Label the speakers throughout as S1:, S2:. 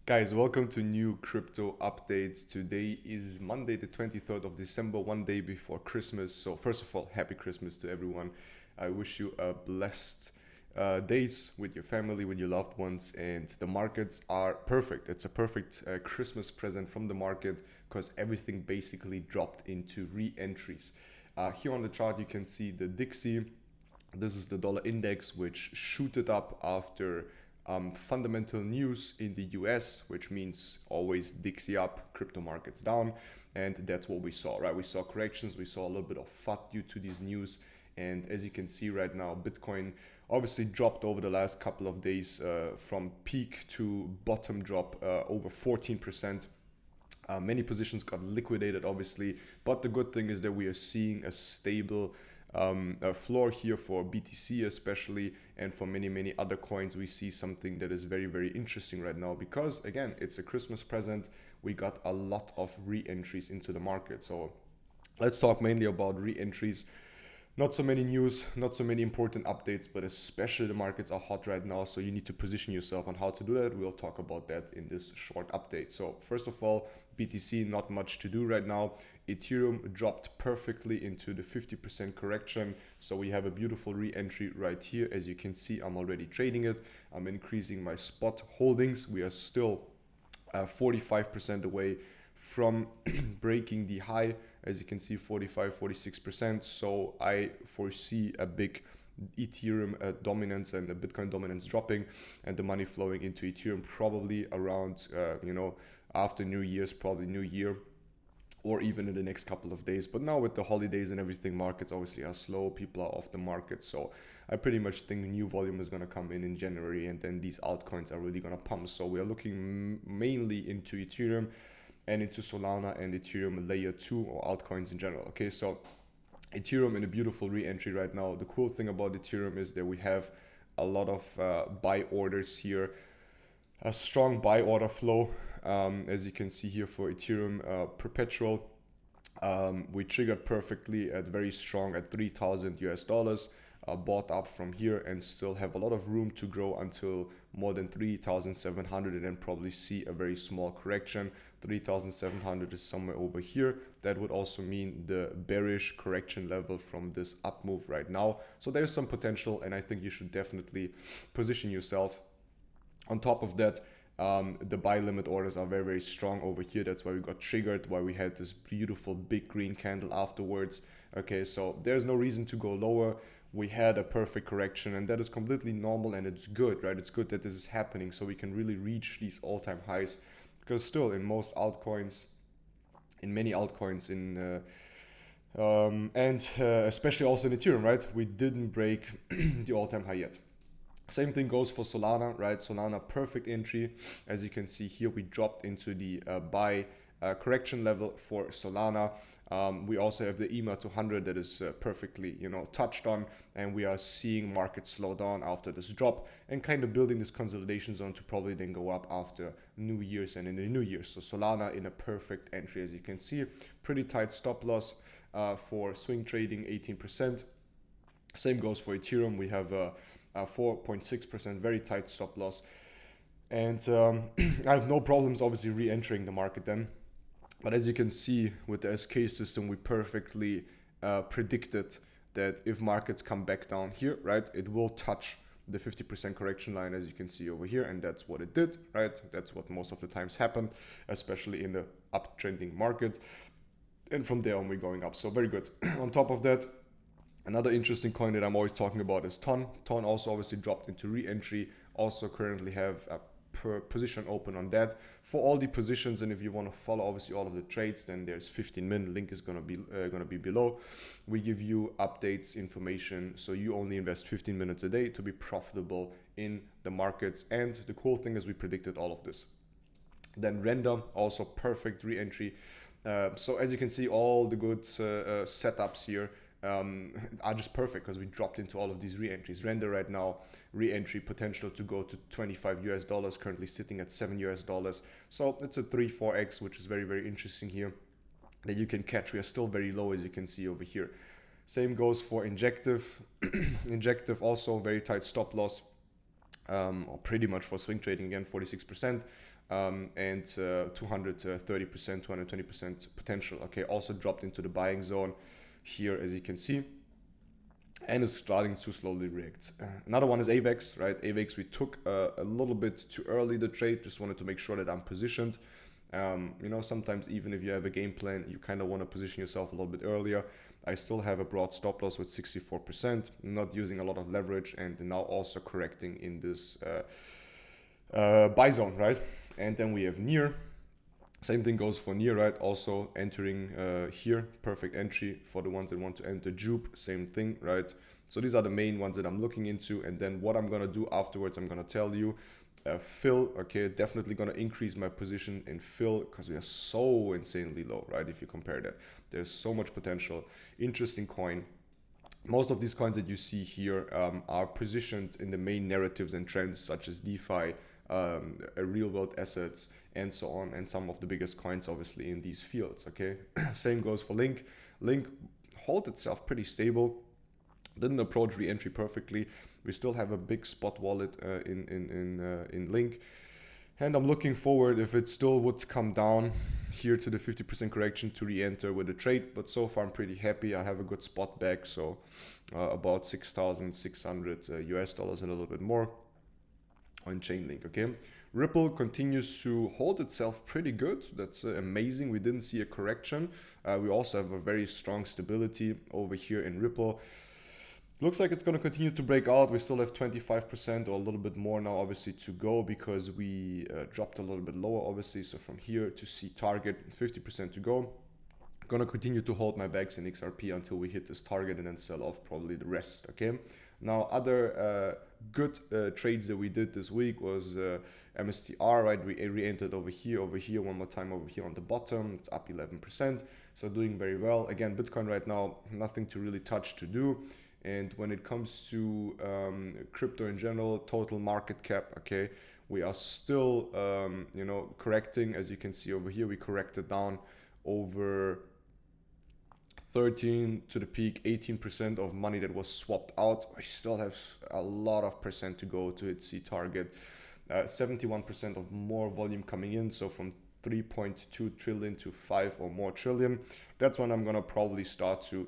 S1: Guys, welcome to new crypto update. Today is Monday, the 23rd of December, one day before Christmas. So, first of all, happy Christmas to everyone. I wish you a blessed days with your family, with your loved ones, and the markets are perfect. It's a perfect Christmas present from the market because everything basically dropped into re entries. Here on the chart, you can see the Dixie. This is the dollar index, which shooted up after fundamental news in the US, which means always Dixie up, crypto markets down. And that's what we saw, right? We saw corrections, we saw a little bit of FUD due to these news. And as you can see right now, Bitcoin obviously dropped over the last couple of days from peak to bottom drop over 14%. Many positions got liquidated, obviously, but the good thing is that we are seeing a stable floor here for BTC especially, and for many other coins. We see something that is very interesting right now because, again, it's a Christmas present. We got a lot of re-entries into the market. So let's talk mainly about re-entries. Not so many news, not so many important updates, but especially the markets are hot right now, so you need to position yourself on how to do that. We'll talk about that in this short update. So first of all, BTC, not much to do right now. Ethereum dropped perfectly into the 50% correction, so we have a beautiful re-entry right here. As you can see, I'm already trading it. I'm increasing my spot holdings. We are still 45% away from breaking the high. As you can see, 46%. So I foresee a big Ethereum dominance and the Bitcoin dominance dropping, and the money flowing into Ethereum probably around after New Year's, probably New Year, or even in the next couple of days. But now with the holidays and everything, markets obviously are slow, people are off the market. So I pretty much think new volume is going to come in January, and then these altcoins are really going to pump. So we are looking mainly into Ethereum and into Solana and Ethereum layer 2 or altcoins in general. Okay, so Ethereum in a beautiful re-entry right now. The cool thing about Ethereum is that we have a lot of buy orders here, a strong buy order flow. As you can see here for Ethereum perpetual, we triggered perfectly at very strong at 3,000 US dollars. Bought up from here and still have a lot of room to grow until more than 3,700, and then probably see a very small correction. 3,700 is somewhere over here. That would also mean the bearish correction level from this up move right now. So there's some potential, and I think you should definitely position yourself. On top of that, the buy limit orders are very strong over here. That's why we got triggered, why we had this beautiful big green candle afterwards. Okay, so there's no reason to go lower. We had a perfect correction, and that is completely normal, and it's good, right? It's good that this is happening so we can really reach these all-time highs, because still in most altcoins, in many altcoins, especially also in Ethereum, right, we didn't break the all-time high yet. Same thing goes for Solana, right? Solana perfect entry. As you can see here, we dropped into the buy correction level for Solana. We also have the EMA 200 that is perfectly, touched on, and we are seeing markets slow down after this drop and kind of building this consolidation zone to probably then go up after New Year's and in the New Year. So Solana in a perfect entry, as you can see, pretty tight stop loss for swing trading, 18%. Same goes for Ethereum. We have a 4.6% very tight stop loss, and I have no problems obviously re-entering the market then. But as you can see with the SK system, we perfectly predicted that if markets come back down here, right, it will touch the 50% correction line, as you can see over here, and that's what it did, right? That's what most of the times happen, especially in the uptrending market, and from there on we're going up. So very good. On top of that, another interesting coin that I'm always talking about is TON. TON also obviously dropped into re-entry. Also currently have a position open on that for all the positions, and if you want to follow obviously all of the trades, then there's 15 min. Link is gonna be below. We give you updates, information, so you only invest 15 minutes a day to be profitable in the markets. And the cool thing is we predicted all of this. Then Render, also perfect re-entry. So as you can see, all the good setups here are just perfect because we dropped into all of these re-entries. Render right now, re-entry potential to go to 25 US dollars, currently sitting at 7 US dollars. So it's a 3-4x, which is very interesting here that you can catch. We are still very low, as you can see over here. Same goes for Injective. Injective also very tight stop loss, or pretty much for swing trading again, 46%. and 230%, 220% potential. Okay, also dropped into the buying zone here, as you can see, and is starting to slowly react. Another one is AVAX, right? AVAX, we took a little bit too early the trade. Just wanted to make sure that I'm positioned. Sometimes even if you have a game plan, you kind of want to position yourself a little bit earlier. I still have a broad stop loss with 64%, not using a lot of leverage, and now also correcting in this buy zone, right? And then we have near. Same thing goes for near, right? Also entering here, perfect entry for the ones that want to enter Jupe, same thing, right? So these are the main ones that I'm looking into. And then what I'm gonna do afterwards, I'm gonna tell you. Fill, okay, definitely gonna increase my position in fill because we are so insanely low, right? If you compare that, there's so much potential. Interesting coin. Most of these coins that you see here are positioned in the main narratives and trends such as DeFi, real world assets, and so on, and some of the biggest coins obviously in these fields. Okay, same goes for Link. Link hold itself pretty stable, didn't approach re-entry perfectly. We still have a big spot wallet in Link, and I'm looking forward if it still would come down here to the 50% correction to re-enter with a trade. But so far I'm pretty happy. I have a good spot back, so about 6,600 US dollars, a little bit more on Chainlink. Okay, Ripple continues to hold itself pretty good. That's amazing. We didn't see a correction. We also have a very strong stability over here in Ripple. Looks like it's going to continue to break out. We still have 25% or a little bit more now, obviously, to go because we dropped a little bit lower, obviously. So from here to see target, 50% to go. Going to continue to hold my bags in XRP until we hit this target and then sell off probably the rest. Okay. Now, other good trades that we did this week was MSTR, right? We re-entered over here, one more time over here on the bottom. It's up 11%. So doing very well. Again, Bitcoin right now, nothing to really touch to do. And when it comes to crypto in general, total market cap, okay, we are still, correcting. As you can see over here, we corrected down over 13 to the peak, 18% of money that was swapped out. We still have a lot of percent to go to hit C target. 71% of more volume coming in. So from 3.2 trillion to 5 or more trillion. That's when I'm going to probably start to,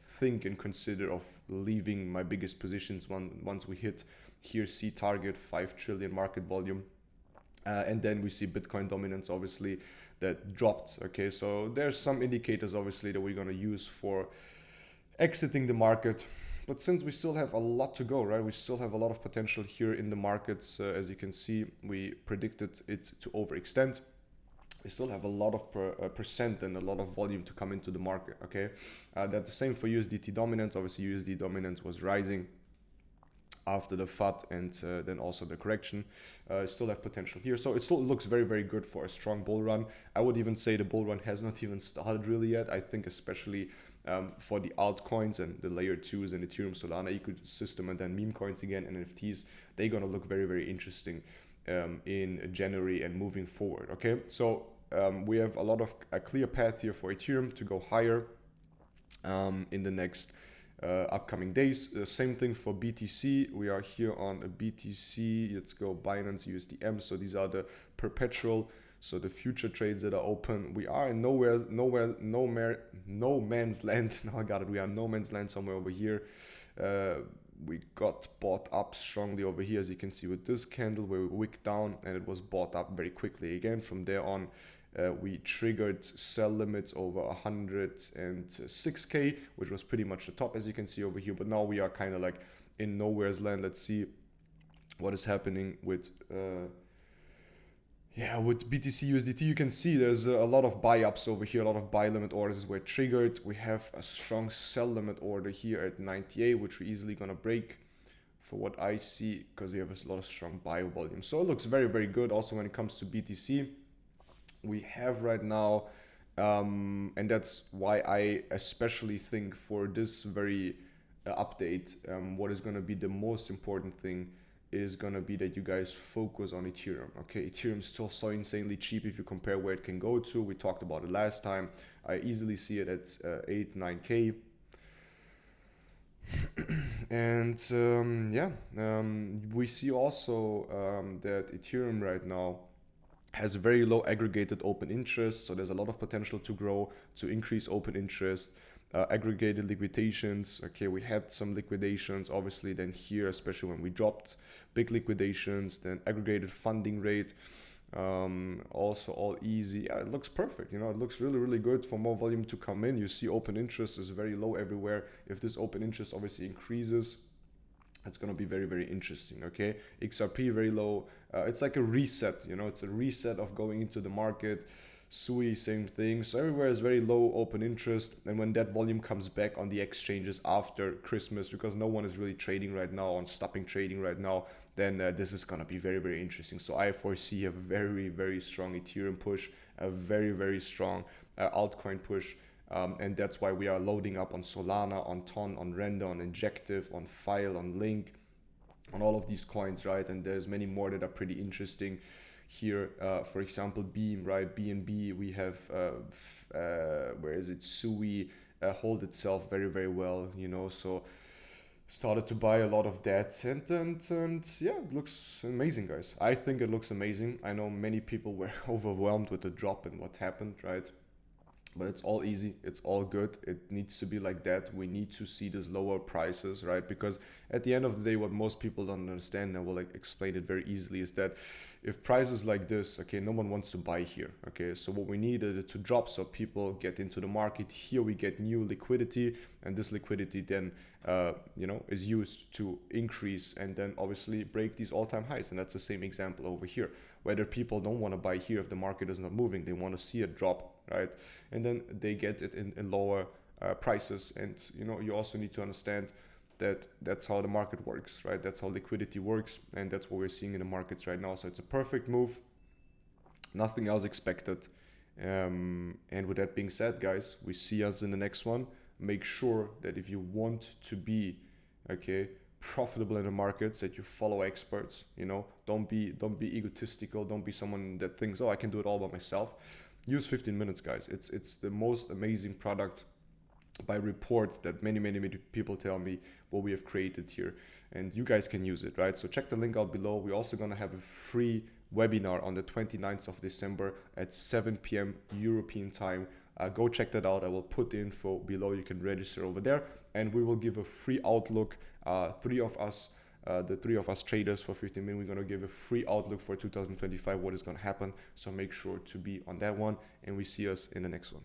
S1: think and consider of leaving my biggest positions once we hit here C target 5 trillion market volume. And then we see Bitcoin dominance, obviously, that dropped. Okay, so there's some indicators, obviously, that we're going to use for exiting the market. But since we still have a lot to go, right? We still have a lot of potential here in the markets. As you can see, we predicted it to overextend. We still have a lot of percent and a lot of volume to come into the market. Okay, that's the same for USDT dominance. Obviously, USD dominance was rising after the FUD and then also the correction. Still have potential here, so it still looks very, very good for a strong bull run. I would even say the bull run has not even started really yet. I think especially for the altcoins and the layer 2s and Ethereum Solana ecosystem, and then meme coins again, NFTs, they're gonna look very, very interesting in January and moving forward. Okay, so we have a clear path here for Ethereum to go higher in the next upcoming days. Same thing for BTC. We are here on a BTC. Let's go Binance USDM. So these are the perpetual, so the future trades that are open. We are in no man's land. Now I got it. We are no man's land somewhere over here. We got bought up strongly over here, as you can see with this candle where we wicked down, and it was bought up very quickly again. From there on, we triggered sell limits over 106k, which was pretty much the top, as you can see over here. But now we are kind of like in nowhere's land. Let's see what is happening with with BTC USDT. You can see there's a lot of buy ups over here. A lot of buy limit orders were triggered. We have a strong sell limit order here at 98, which we're easily gonna break for what I see, because we have a lot of strong buy volume. So it looks very, very good. Also when it comes to BTC, we have right now, and that's why I especially think for this very update, what is going to be the most important thing is going to be that you guys focus on Ethereum. Okay, Ethereum is still so insanely cheap if you compare where it can go to. We talked about it last time. I easily see it at 8-9k. And we see also that Ethereum right now has a very low aggregated open interest, so there's a lot of potential to grow, to increase open interest. Aggregated liquidations, okay, we had some liquidations obviously, then here, especially when we dropped, big liquidations, then aggregated funding rate, also all easy. Yeah, it looks perfect, you know, it looks really, really good for more volume to come in. You see open interest is very low everywhere. If this open interest obviously increases, it's going to be very, very interesting. Okay, XRP very low. It's like a reset, you know, it's a reset of going into the market. SUI, same thing. So everywhere is very low open interest, and when that volume comes back on the exchanges after Christmas, because no one is really trading right now, on stopping trading right now, then this is going to be very, very interesting. So I foresee a very, very strong Ethereum push, a very, very strong altcoin push. And that's why we are loading up on Solana, on Ton, on Render, on Injective, on File, on Link, on all of these coins, right? And there's many more that are pretty interesting here. For example, Beam, right? BNB, we have, where is it? SUI, hold itself very, very well, you know, so started to buy a lot of that, and yeah, it looks amazing, guys. I think it looks amazing. I know many people were overwhelmed with the drop and what happened, right? But it's all easy, it's all good. It needs to be like that. We need to see these lower prices, right? Because at the end of the day, what most people don't understand, and I will like explain it very easily, is that if prices like this, okay, no one wants to buy here. Okay, so what we need is it to drop so people get into the market. Here we get new liquidity, and this liquidity then is used to increase and then obviously break these all-time highs. And that's the same example over here. Whether people don't want to buy here if the market is not moving, they want to see a drop, right? And then they get it in lower prices. And you know, you also need to understand that that's how the market works, right? That's how liquidity works, and that's what we're seeing in the markets right now. So it's a perfect move, nothing else expected. And with that being said, guys, we see us in the next one. Make sure that if you want to be profitable in the markets, that you follow experts. You know, don't be egotistical. Don't be someone that thinks, oh, I can do it all by myself. Use 15 minutes, guys. It's the most amazing product by report that many people tell me what we have created here, and you guys can use it, right? So check the link out below. We're also gonna have a free webinar on the 29th of December at 7 p.m. European time. Go check that out. I will put the info below. You can register over there, and we will give a free outlook. The three of us traders for 15 minutes, we're going to give a free outlook for 2025, what is going to happen. So make sure to be on that one, and we see us in the next one.